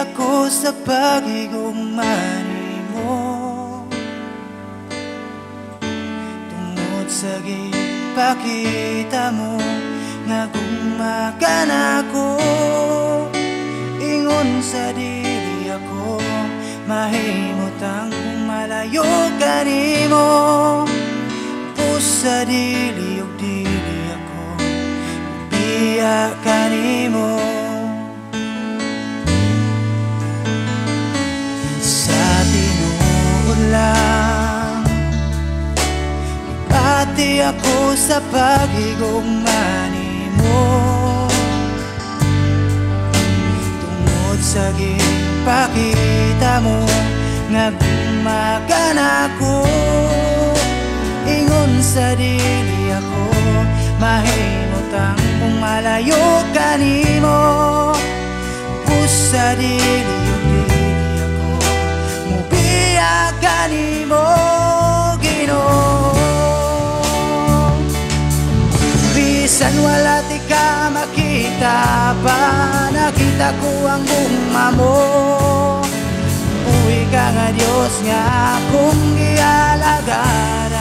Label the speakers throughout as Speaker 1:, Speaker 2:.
Speaker 1: ako sa pag-igugman mo, tungod sa gipakita mo nga gumakan ako. Ingon sa dili ako mahimutang malayo ka nimo. Pusa dili ug dili ako biya ka nimo. Sa tinuod lang ipati ako sa pag-igugma nimo, tungod sa gipakita mo nga gumakan ako. Ingon sa dili ako mahimutang kung malayo ka nimo. Pusa dili ug dili ako mubiya ka nimo, Ginoo. Bisan wala ti ka makita pa, nakita ko ang gugma mo. Uwi ka nga Diyos nga akong gialagaran.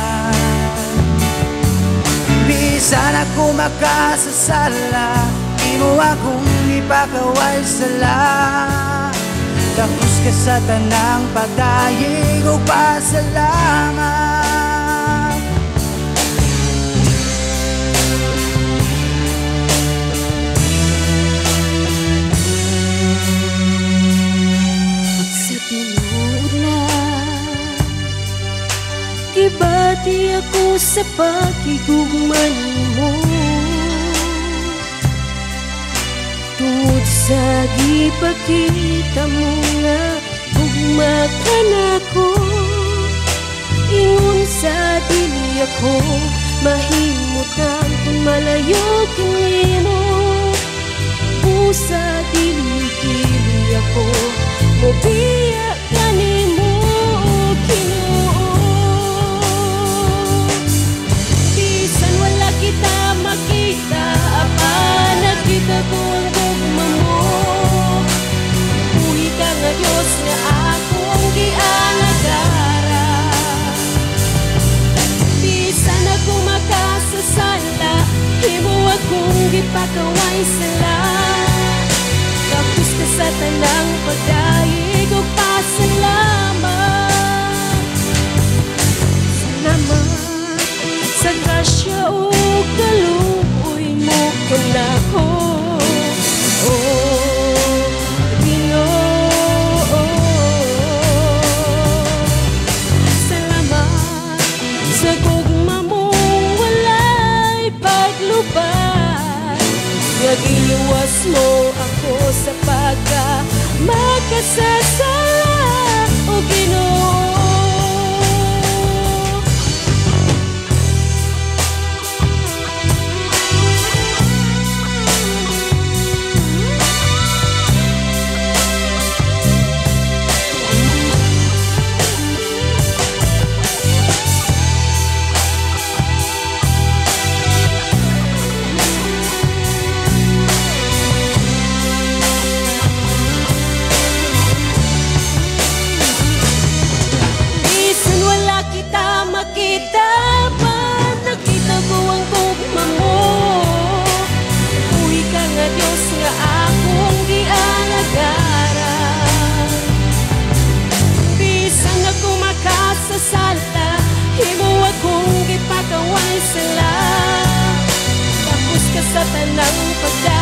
Speaker 1: Bisan ako makasasala, imo akong ipakaway sala. Tapos ka sa tanang pagdayeg o pasalamat.
Speaker 2: Sa tinuod lang gibati ako sa pag-igugman mo, tungod sa gipakita mo nga gumakan ako. Ingon sa dili ako mahimutang kung malayo ka nimo. Pusa dili ako mubiya ka nimo, Ginoo. Bisan wala kita makita apa, nakita ko ang gugma mo. Uwi ka nga Diyos nga akong gialagaran. Bisan ako makasasala, imo akong gipakaway sala. Tapos ka sa tanang pagdayeg o pasalamat. Salamat sa grasya o kaluoy mo kunako, oh Ginoo. Salamat sa gugma mong walay paglubad, nga giluwas mo ako sa makasasala, o Ginoo. Makita pa, nakita ko ang gugma mo. Uwi ka nga Diyos nga akong gialagaran. Bisan ako makasasala, imo akong gipakaway sala. Tapos ka sa tanang pagdayeg